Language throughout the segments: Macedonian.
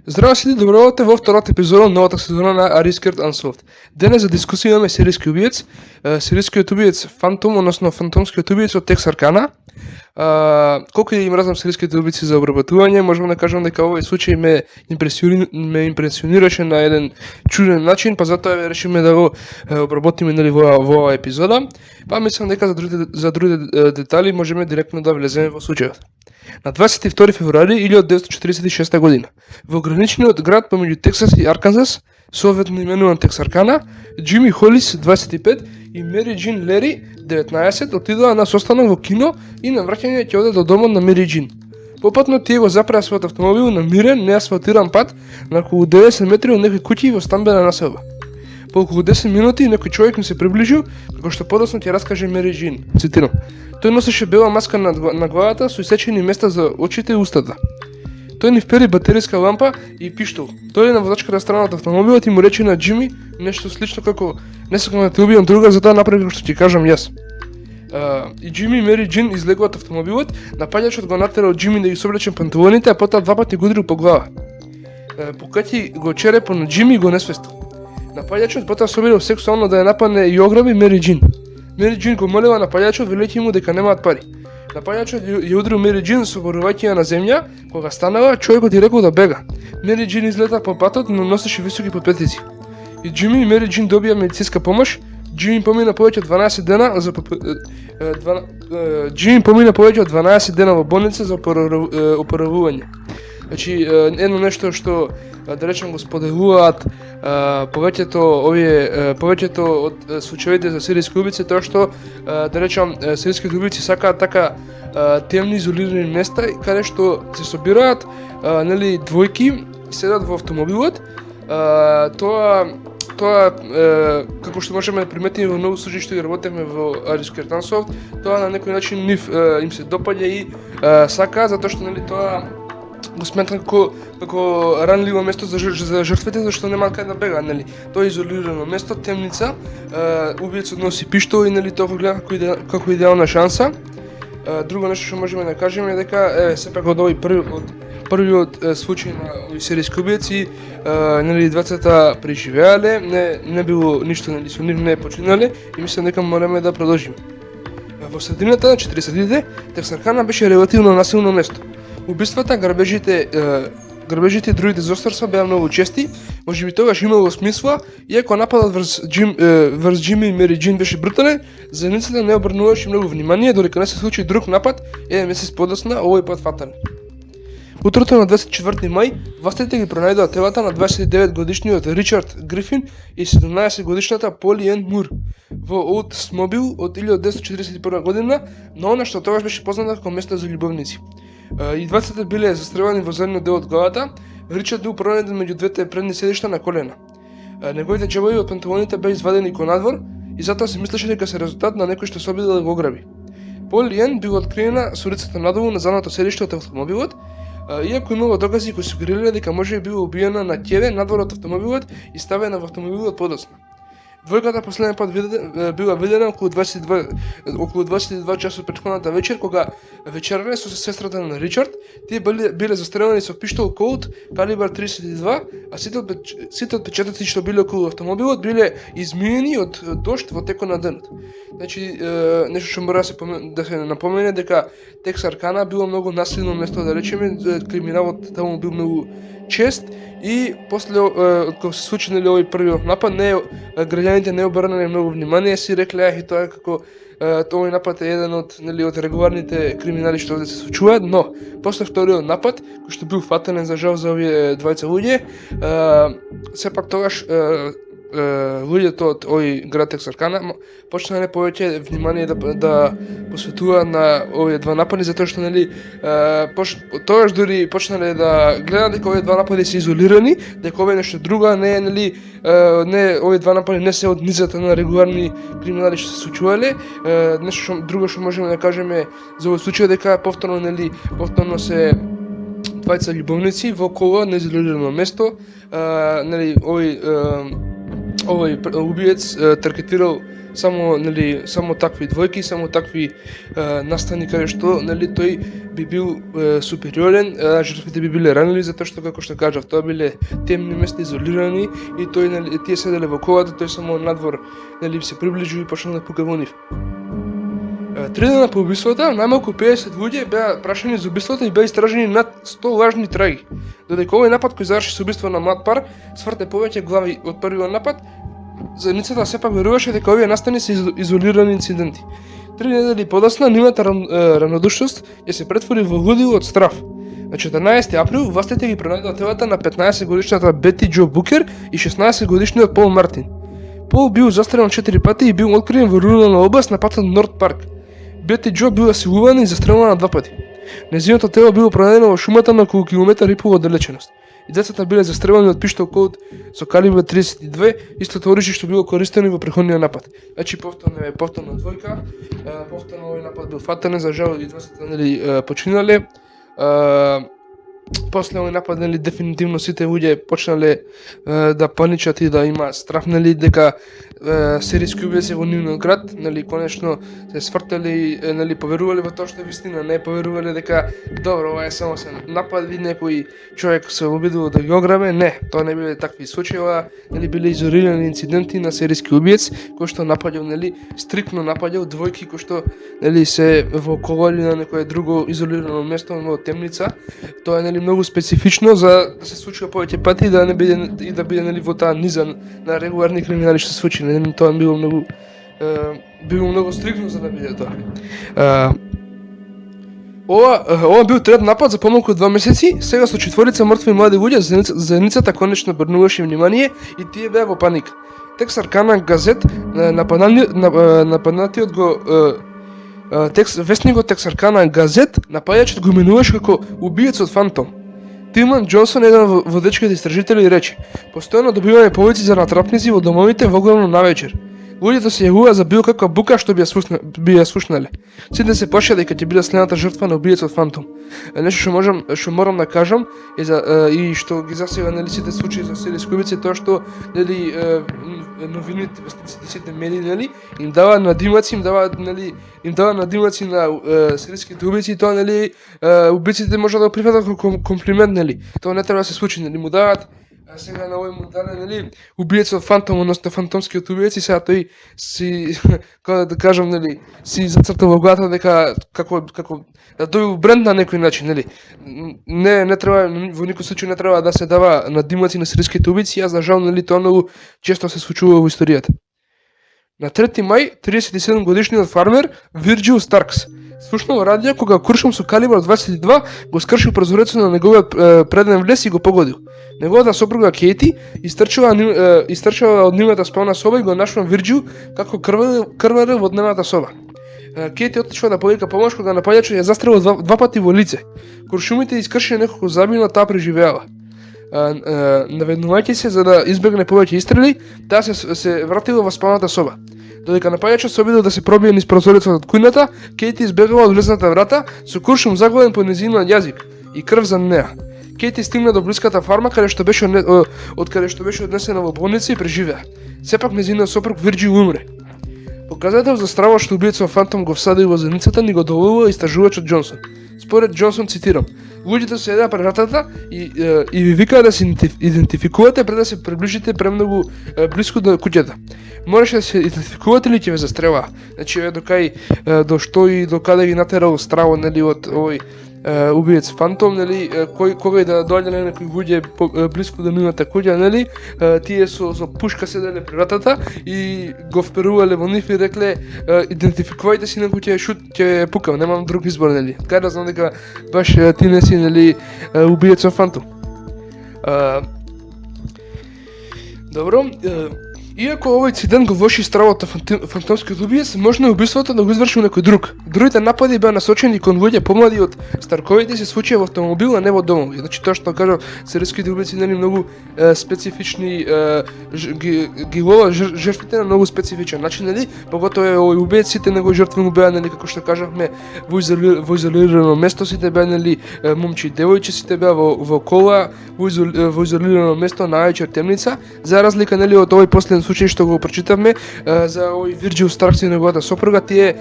Здраво сите, доброволте во втората епизода на новата сезона на A Risked Unsolved. Денес за дискусија имаме серијски убиец, серијскиот убиец Фантом, односно фантомскиот убиец од Текс Аркана. Колку и мразнам серијските убици за обработување, можам да кажам дека овој случај ме импресионираше на еден чуден начин, па затоа решиме да го обработиме во оваа епизода. Па мислам дека за другите детали можеме директно да влеземе во случајот. На 22 февруари 1946 година, во граничниот град помеѓу Тексас и Арканзас, соодветно именуван Тексаркана, Џими Холис, 25, и Мери Џин Лери, 19, отидоа на состанок во кино и на враќање ќе оде до домот на Мери Џин. Попатно тие го запреа својот автомобил на мирен, неасфалтиран пат на околу 90 метри од некои куќи во стамбена населба. По околу 10 минути некој човек ми се приближил, како што подоцна ќе раскаже Мери Џин. Цитирам: тој носеше бела маска на главата со исечени места за очите и устата. Тој ни впери батериска лампа и пиштол. Тој на возачката страна од автомобилот и му рече на Џими нешто слично како: не сакам да те убијам друга, затоа направи како што ти кажам јас. И Џими и Мери Џин излегува од автомобилот, напаѓачот го натерал Џими да ги соблече панталоните, а потоа два пати го ударил по глава. Покати го черепот на Џими и го несвестил. Напаѓачот потоа се обидел сексуално да ја нападне и ограби Мери Џин. Мери Џин го молела напаѓачот, велејќи му дека немаат пари. Напаѓачот ја удрил Мери Џин соборувајќи ја на земја. Кога станала, човекот ја рекол да бега. Мери Џин излета по патот, но носеше високи подпетици. И Џими и Мери Џин добија медицинска помош. Џими помина повеќе од 12 дена во болница за оправување. Значи, едно нешто што да речем го споделуваат повеќето од случаите за серијски убици, тоа што да речем серијските убици сакаат така темни изолирани места каде што се собираат нели двојки, седат во автомобилот. Тоа како што можеме да приметиме во многу случаи што ги работевме во A Risked Unsolved, тоа на некој начин им се допаѓа и сака, затоа што нели тоа го сметам како ранливо место за жртвите, зашто нема каде да бега, нели. Тоа е изолирано место, темница, убиецот носи пиштол и нели тоа го гледа како идеална шанса. Друго нешто што можеме да кажеме е дека сепак од овој првиот случај на овој серијски убиеци, нели двацата преживеале, не било ништо, нели со нив не починале и мислам дека мораме да продолжиме. Во средината на 40-тите Тексаркана беше релативно насилно место. Убиствата, грабежите и другите злосторства беа многу чести, можеби тогаш имало смисла, иако нападот врз Џими и Мери Џин беше брутален, заедницата не обрнуваше многу внимание, додека не се случи друг напад еден месец подоцна, овој пат фатален. Утрото на 24 мај, властите ги пронајдоа телата на 29 годишниот Ричард Грифин и 17 годишната Поли Ен Мур во Олдсмобил од 1941 година, на она што тогаш беше позната како место за љубовници. И двацата биле застрелани во задниот дел од главата. Ричард бил пронајден меѓу двете предни седишта на колена. Неговите џебови од панталоните беа извадени кон надвор и затоа се мислеше дека се резултат на некој што се обидел да го ограби. Пол Иен била откриена со рицата надолу на задното седиште од автомобилот, иако имало докази кои сугерирале дека може би била убиена на ќеве надвор од автомобилот и ставена во автомобилот подоцна. Двојката последен пат била видена околу 22 часот претходната вечер, кога вечерале со сестрата на Ричард. Тие биле застрелени со пиштол Колт калибар 32, а сите отпечатоци што биле околу автомобилот биле измиени од дожд во текот на денот. Значи, нешто што мора да се напомене дека Тексаркана било многу насилно место, да речеме, криминалот таму бил многу чест и после кога се случи нели овој првиот напад, граѓаните не обрнале многу внимание, си рекле и тоа како овој напад е еден од нели од регуларните криминали што овде се случуваат, но после вториот напад, кој што бил фатален за жал за овие двајца луѓе, сепак тогаш луѓето од овој град Тексаркана почнале повеќе внимание да посветуваат на овие два напади, затоа што нели тогаш дури почнале да гледаат дека овие два напади се изолирани, дека ова е нешто друго, не е нели овие два напади не се од низата на регуларни криминали што се случувале. Нешто друго што можеме да кажеме за овој случај дека повторно се двајца љубовници во кола на изолирано место, нели овој убиец таргетирал само такви двојки, само такви настани каде што тој би бил супериорен, жртвите би биле ранени затоа што како што кажав, тоа биле темни места, изолирани и тој тие седеле во колата, тој само надвор се приближи и почна да пука во нив. 3 дена по убиството, најмалку 50 луѓе беа прашани за убиството и беа истражени над 100 лажни траги. Додека овој напад кој заврши со убиство на млад пар, сврте повеќе глави од првиот напад, заедницата сепак веруваше дека овие настани се изолирани инциденти. 3 недели подоцна нивната равнодушност ја се претвори во лудило од страв. На 14 април властите ги пронајдоа телата на 15 годишната Бети Џо Букер и 16 годишниот Пол Мартин. Пол бил застрелен 4 пати и бил откриен во рурална област на патот Норт Парк. Бети Џо била силувана и застрелена 2 пати. Нејзиното тело било пронајдено во шумата на околу километар и пол оддалеченост. И децата биле застрелени од пиштол код со калибар 32, истото оружје што било користено во претходниот напад. Значи повторно двојка, повторно овој напад бил фатален, за жал и двата починале. После овој напад дефинитивно сите луѓе почнале да паничат и да има страх дека серијски убијаци во нивниот град, конечно се свртали, поверувале во тоа што е вистина, не поверувале дека добро, ова е само се напади, некој човек се обидува да ги ограбе, не, тоа не биле такви случаи, биле изолирани инциденти на серијски убиец кој што напаѓал, стриктно напаѓал двојки кои што се во кололи на некое друго изолирано место во темница. Тоа е многу специфично за да се случува повеќе пати и да не биде во таа низа на регуларни криминали што се случи. Тоа било многу стрикно за да биде тоа. Ова бил трет напад за помалку од 2 месеци. Сега со 4 мртви млади луѓе заедницата конечно обрнуваше внимание и тие беа во паника. Тексаркана газет нападнатиот вестникот Тексаркана газет напаѓачот го именуваше како убиецот фантом. Тилман Џонсон, еден во водечките истражители, рече: "Постојано добиваме повици за натрапници во домовите во главно навечер. Луѓето се јавува за било каква бука што би ја слушнале. Сите се плашеа дека ќе биде следната жртва на убиецот фантом." Нешто што морам да кажам и што ги засега сите случаи за серијски убици, тоа што новините, вестниците, сите медии им даваат надимаци, им даваат надимаци на серијските убици, тоа убиците може да го прифатат како комплимент, тоа не треба да се случи, му даваат сега на овој му даде убиецот фантом, односно фантомскиот убиец, и сега тој си како да кажам си зацртал во главата дека како да дојде бренд на некој начин, не треба во никој случај не треба да се дава надимаци на серијските убици. Јас за жал тоа многу често се случува во историјата. На 3 мај 37 годишниот фармер Вирџил Старкс слушнал радио кога куршум со калибар 22 го скршил прозорецот на неговиот преден влез и го погодил. Неговата сопруга Кейти истрчала од нивната спална соба и го нашла Вирџил како крварел во дневната соба. Кейти отишла да повика помош кога напаѓачот ја застрелил 2 пати во лице. Куршумите искршиле неколку забии, но таа преживеала. Наведнувајќи се за да избегне повеќе истрели, таа се вратила во спалната соба. Додека напаѓачот се обидел да се пробие низ прозорецот од кујната, Кейти избегала од влезната врата со куршум заглавен по нејзиниот јазик и крв за неа. Кейти стигна до блиската фарма од каде што беше однесена во болница и преживеа. Сепак нејзиниот сопруг Вирџил умре. Показател за стравот што убиецот фантом го всадил во заедницата ни го доволува истражувачот Џонсон. Според Џонсон, цитирам: "Луѓето седеа пред вратата и ви викаа да се идентификувате пред да се приближите премногу блиску до куќата. Мораше да се идентификувате или ќе ве застрелаа." Значи до што и до каде ги натерал стравот од овој убиец фантом, кога и да доаѓа некои луѓе блиску до нивната куќа, тие со пушка седеле при вратата и го вперувале во нив и рекле: "Идентификувајте си, некој ќе пукам, немам друг избор, Кај да знам дека баш ти не си убиецот фантом." Добро, иако овој инцидент го врши стравот на фантомскиот убиец, можно е убиството да го извршил некој друг. Другите напади беа насочени кон луѓе помлади од старковите, се случија во автомобил, а не во домови. Значи тоа што кажам, серијските убиеци многу специфични, ги ловат жртвите на многу специфичен начин, поготоа овој убиец сите негови жртви му беа како што кажавме во изолирано место, сите беа момчи и девојче, сите беа во кола во изолирано место, најчер темница, за разлика од овој последен случај што го прочитавме за овој Вирџил Старкс и неговата сопруга, тие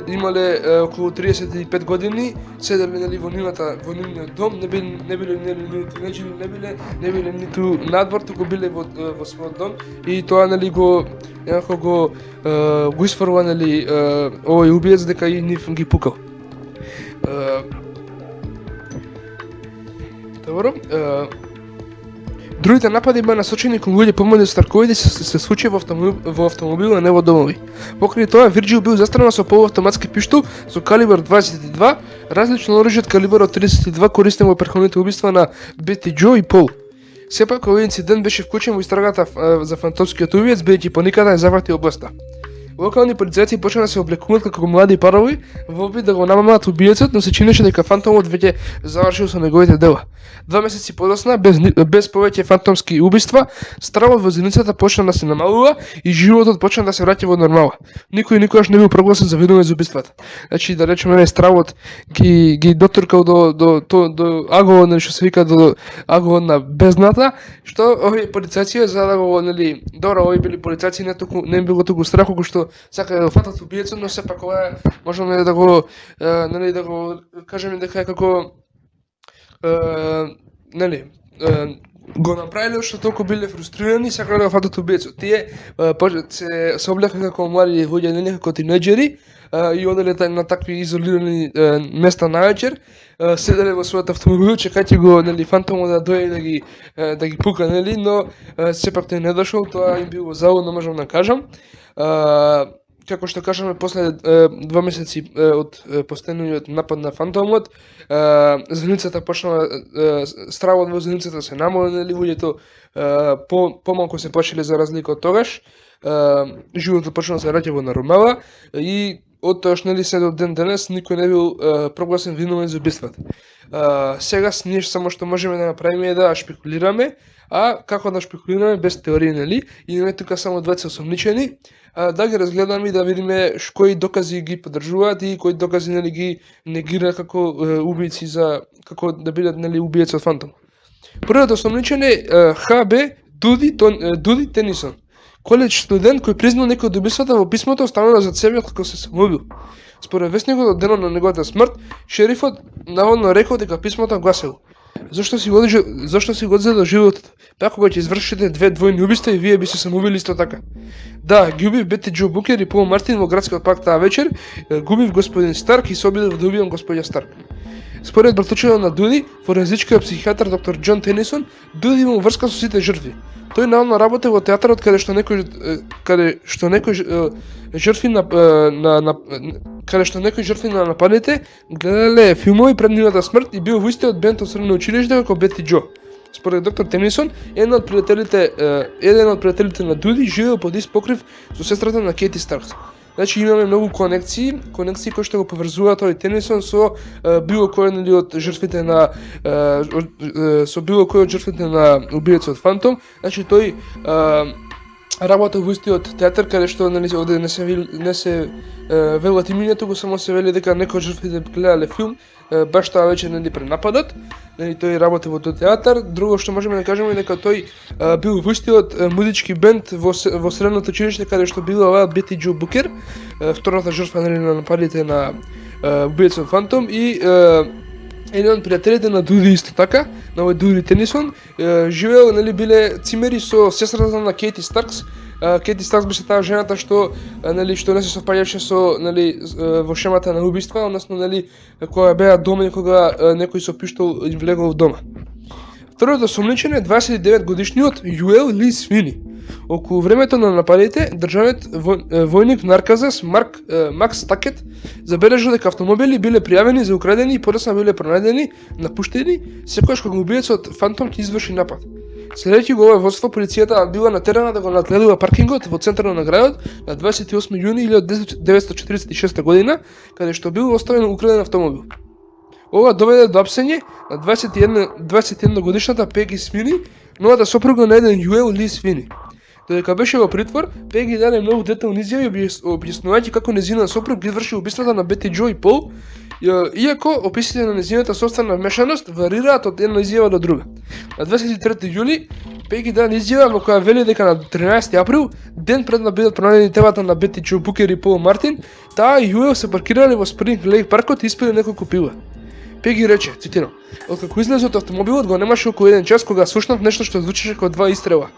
имале околу 35 години, седеле нели во нивниот дом, не биле нели тинеџери, не биле ниту надвор, туку биле во својот дом и тоа нели го исфрлува нели овој убиец дека и нив ги пукал. Добро. Другите напади беа насочени кон луѓе помали од Старковите се случи во автомобил, а не во домови. Покрај тоа, Вирџил бил застрелен со полуавтоматски пиштол со калибар 22, различно оружје од калибарот 32 користен во претходните убиства на Бети Џо и Пол. Сепак, овој инцидент беше вклучен во истрагата за фантомскиот убиец, бидејќи поникада ја зафати областа. Локални полицајци почна да се облекуваат како млади парови во опит да го намамат убиецот, но се чинеше дека фантомот веќе завршил со неговите дела. 2 месеци подосна, без повеќе фантомски убиства, стравот во заедницата почна да се намалува и животот почна да се враќа во нормала. Никој никогаш не бил прогласен за виновен за убиствата. Значи, да речеме, стравот ги дотуркал до аголот, нели што се вика до аголот на бездната, што овие полицајци за да го нели добро, овие били полицајци не било туку страх колку што сака да фатат убиецот, но сепак ова можеме да го нели да го кажеме дека е како нели го направиле што толку биле фрустрирани и сакале да фатат убиецот. Тие се облекле како млади луѓе, нели како тинеџери и оделе на такви изолирани места највечер, седеле во својот автомобил, чекајќи го нели фантомот да дојде да ги пука, нели, но сепак тој не дошол, тоа им било заводно, можам да кажам. Како што кажаме, после 2 месеци од постојниот напад на фантомот, заедницата почнала, стравот во заедницата се намали, нели, луѓето помалку се почеле за разлика од тогаш, животот почнал да се враќа во нормала и од тоаш, нели, се до ден денес никој не бил прогласен виновен за убиствата. Сега ние само што можеме да направиме е да шпекулираме, а како да шпекулираме без теории, нели, и не тука само двајца осомничени, да ги разгледаме и да видиме кои докази ги поддржуваат и кои докази, нели, ги негираат како убијци за како да бидат, нели, убиеци од фантом. Првиот осомничен е ХБ Дуди Тенисон, коледж студент кој признал некој од убиствата во писмото останало зад себе како се самоубил. Според вестникот од денот на неговата смрт, шерифот наводно рекол дека писмото гласело: Зошто си го одзел животот? Па кога ќе извршите 2 двојни убиства и вие би се самоубили исто така. Да, ги убив Бети Џо Букер и Пол Мартин во градскиот парк таа вечер, губив господин Старк и се обидов да убијам господја Старк. Според братучинот на Дуди, форензичкиот психијатар доктор Џон Тенисон, Дуди имал врска со сите жртви. Тој наводно работел во театарот каде што некои жртви на нападите гледале филмови пред нивната смрт и бил во истиот бенд од средно училиште како Бети Џо. Според доктор Тенисон, еден од пријателите на Дуди живеел под ист покрив со сестрата на Кейти Старкс. Значи имаме многу конекции кои што го поврзуваат овој Тенисон со било кој од жртвите на убиецот Фантом. Значи тој работел во истиот театар каде што овде не се велат имиња, туку само се вели дека некои жртвите гледале филм баш таа вечер пред нападот. Тој работи во тој театар. Друго што можеме да кажеме е дека тој бил во истиот музички бенд во средното училиште каде што била оваа Бети Џо Букер, втората жртва на нападите на убиецот Фантом, и еден од пријателите на Дуди исто така, на овој Дуди Тенисон, живеел, биле цимери со сестрата на Кейти Старкс. Кейти Старкс беше таа жената што не се совпаѓаше со во шемата на убиства, односно кога беа дома и кога некој со пиштол им влегол в дома. Вториот осомничен е 29 годишниот Јуел Ли Свини. Околу времето на нападите, државниот војник на Арказас Макс Такет забележал дека автомобили биле пријавени за украдени и подоцна биле пронајдени напуштени, секогаш кога убиецот Фантом ќе изврши напад. Следејќи го ова водство, полицијата била на терена да го надгледува паркингот во центарот на градот на 28 јуни 1946 година, каде што бил оставен украден автомобил. Ова доведе до апсење на 21 годишната Пеги Свини, новата сопруга на еден Јуел Ли Свини. Додека беше во притвор, Пеги даде многу детални изјави објаснувајќи како нејзиниот сопруг ги изврши убиствата на Бети Џо и Пол, иако описите на нејзината сопствена вмешаност варираат од една изјава до друга. На 23 јули Пеги даде изјава во која вели дека на 13 април, ден пред да бидат пронајдени телата на Бети Џо Букер и Пол Мартин, таа и Јуел се паркирале во Спринг Лејк паркот и испиле неколку пива. Пеги рече, цитирам: "Откако излезе од автомобилот го немаше околу 1 час кога слушнав нешто што звучеше како два истрела.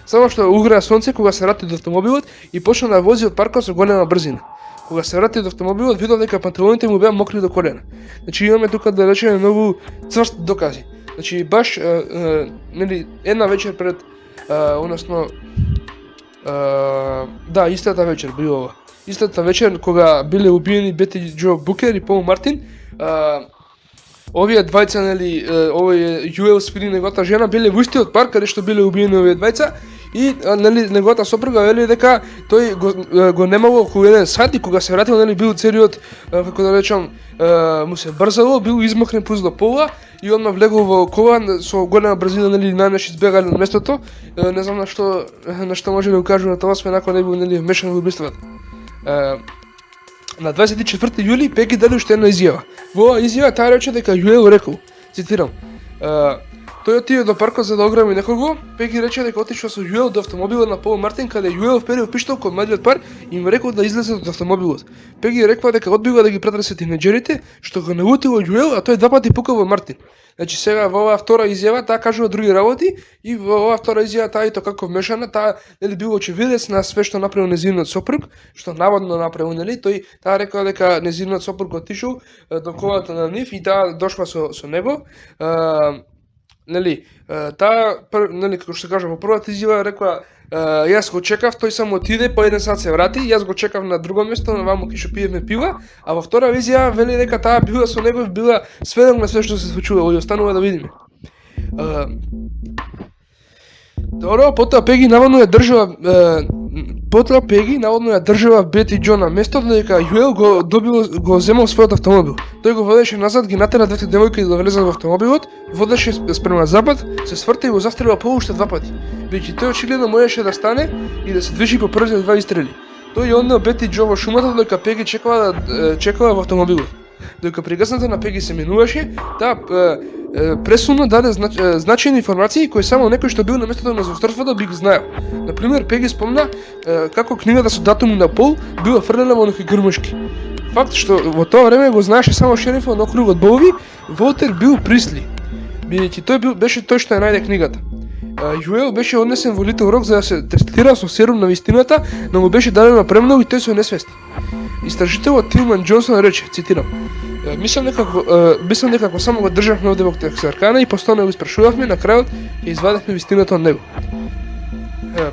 Само што угреа сонце кога се врати до автомобилот и почна да вози од паркот со голема брзина. Кога се врати до автомобилот, видов дека панталоните му беа мокри до колена." Значи имаме тука да речеме многу цврст докази. Значи баш нели една вечер пред односно да, истата вечер било ова. Истата вечер кога биле убиени Бети Џо Букер и Пол Мартин, овие двајца, нели, овој Јуел Спини, неговата жена, биле во истиот парк каде што биле убиени овие двајца и нели неговата сопруга вели дека тој го немало околу 1 сат и кога се вратил, нели, бил целиот, како да речам, му се брзало, бил измахнен пуз до пола и одма влегол во кола со голема брзина, нели, најнаш избегали на местото. Не знам на што може да укажува на тоа, освен ако не бил, нели, вмешан во убиството. На 24 јули Пеги даде уште една изјава. Во оваа изјава таа рече дека Јуел рекол, цитирам: "Тој отиде до паркот за да ограби некого." Пеги рече дека отишол со Јуел до автомобилот на Пол Мартин, каде Јуел вперил пиштол кон младиот пар и им рекол да излезат од автомобилот. Пеги рекла дека одбива да ги претресе тинеџерите, што го наутило Јуел, а тој два пати пукал во Мартин. Значи сега во оваа втора изјава таа кажува други работи и во оваа втора изјава таа и тоа како вмешана, таа нели бил очевидец на све што направил нејзиниот сопруг, што наводно направил, нели, таа рекла дека нејзиниот сопруг отишол до колата на нив и таа дошла со него. Нели, таа нели како што кажа во првата изјава рекла: "Јас го чекав, тој само отиде, по 1 сат се врати, јас го чекав на друго место, на ваму кај што пиевме пива." А во втора изјава вели дека таа била со него, била сведок на све што се случувало и останува да видиме. Добро, потоа Пеги наводно ја држава Бети Џо на место, додека Јуел го земал својот автомобил. Тој го водеше назад, ги натера двете девојки да влезат во автомобилот, водеше спрема запад, се сврта и го застрела по уште два пати. Бидејќи тој очигледно можеше да стане и да се движи по првите два истрели. Тој ја однел Бети Џо во шумата, додека Пеги чекала во автомобилот. Додека пригасната на Пеги се минуваше, таа пресудно даде значајни информации кои само некој што бил на местото на злосторството би ги знаел. Например, Пеги спомна како книгата со датуми на Пол била фрлена во некои грмушки. Факт што во тоа време го знаеше само шерифот на округот Боуви, Волтер Бил Присли, бидејќи тој беше тој што ја најде книгата. Јуел беше однесен во Литл Рок за да се тестира со серум на вистината, но му беше дадено премногу и тој се несвести. Истражителот Тилман Џонсон рече, цитирам: Мислам дека ако само го државме овде во Тексаркана и постојано го испрашувавме, на крајот ја извадевме вистината од него."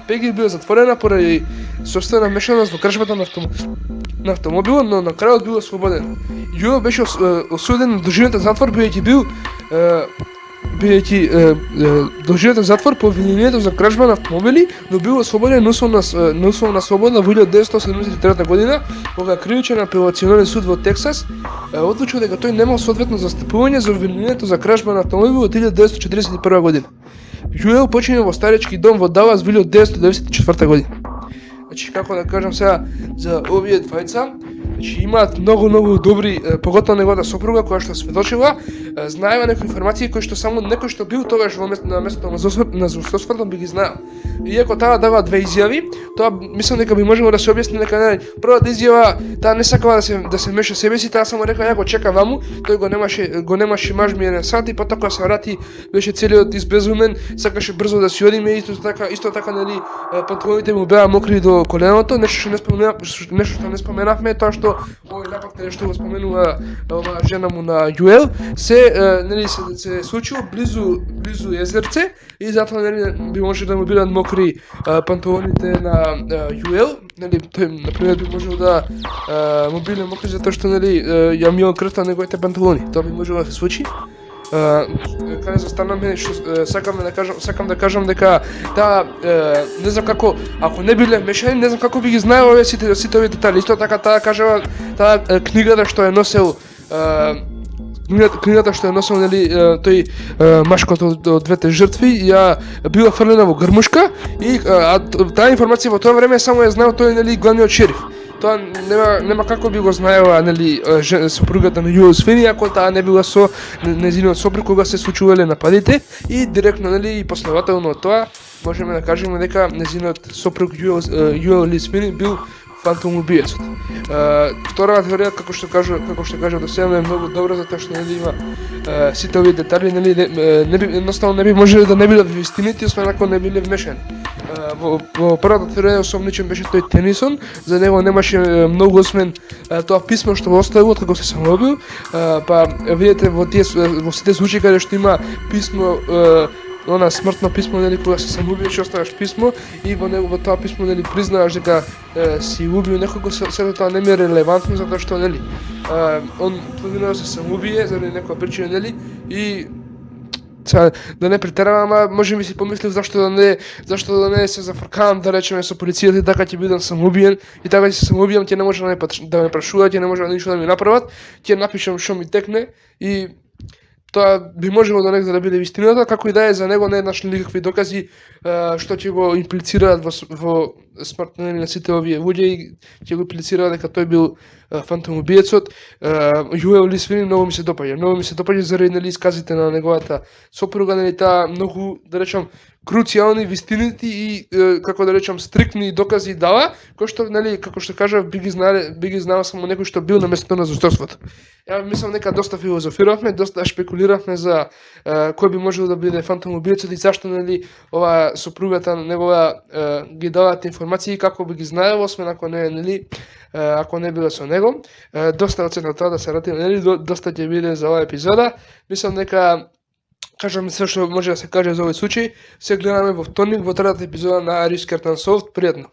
Пеги била затворена поради сопствена вмешаност во кражбата на автомобилот, но на крајот бил ослободен. Јуел беше осуден на доживотен затвор бидејќи доживотен затвор по обвинението за кражба на автомобили, но бил ослободен на условна слобода во 1973 година, кога кривичен апелационален суд во Тексас одлучил дека тој немал соодветно застапување за обвинението за кражба на автомобили во 1941 година. Јуел почине во старечки дом во Далас во 1994 година. Значи, како да кажам сега за овие двајца, значи имаат многу добри, поготово неговата сопруга која што сведочила, знаева некои информации кои што само некој што бил тогаш на местото на злосторството би ги знаел. Иако таа дава две изјави, тоа мислам дека би можело да се објасни дека првата изјава таа не сакала да се меша себе си, таа само рекла ја го чека ваму, тој го немаше мажми 1 сат и потоа кога се врати беше целиот избезумен, сакаше брзо да си одиме, исто така нели панталоните му беа мокри до коленото, нешто што не споменавме, тоа што овој напак нешто го споменува оваа жена му на Јуел, нели се случило близу езерце и затоа нели би може да му бидат мокри панталоните на Јуел, нели тој на пример би можел да му биле мокри затоа што нели ја миел крвта на неговите панталони. Тоа би можело да се случи. Каде застанаме, сакам да кажам дека таа не знам како, ако не биле мешани, не знам како би ги знаел овие сите овие детали. Исто така таа кажала, таа книгата што е носел книгата што ја носел, нели, тој машкото од двете жртви, ја била фрлена во грмушка и таа информација во тоа време само ја знаел тој, нели, главниот шериф. Тоа нема како би го знаела, нели, сопругата на Јуел Свини ако таа не била со нејзиниот сопруг кога се случувале нападите и директно, нели, и последователно од тоа можеме да кажеме дека нејзиниот сопруг Јуел Ли Свини бил фантомубиецот. Втората теорија, како што кажа до сега, е многу добра затоа што, нели, има сите овие детали, нели, едноставно не би можеле да не биле вистините, освен ако не биле вмешани. Во првата теорија осомничен беше тој Тенисон, за него немаше многу освен тоа писмо што го оставил од како се самоубил, па видите во сите случаи каде што има писмо, она смртно писмо, нели, кога се самоубиеш, оставаш писмо и во тоа писмо, нели, признаваш дека си убил некого, сето тоа не ми е релевантно затоа што, нели, он тврдino се самоубие заради некоја причина, нели, и да не претеравам, ама може би си помислив зашто да не се зафркавам, да речеме, со полицијата и така ќе бидам самоубиен и така ќе се самоубијам, ќе не може да ме прашуваат, ќе не може ништо да ми направат, ќе напишам што ми текне и тоа би можело да биде вистината, како и да е, за него не нашли никакви докази што ќе го имплицираат во смрт на сите овие луѓе и ќе го имплицираат дека тој бил фантомубиецот. Јуел Ли Свини многу ми се допаѓа заради, нели, исказите на неговата сопруга, нели, таа многу, да речам, круцијални вистините и како да речам стриктни докази дава, кои што, нели, како што кажав, би ги знал само некој што бил на местото на злосторството. Ја мислам дека доста филозофиравме, доста шпекулиравме за кој би можел да биде фантомубиецот и зашто, нели, ова сопругата негова ги даваат информации како би ги знаело, освен ако не, нели, ако не било со него. Доста оценка тоа да се рати, нели, доста ќе биде за оваа епизода. Мислам дека кажаме се што може да се каже за овој случај. Се гледаме во вторник во третата епизода на Risk Curtain Soft. Пријатно!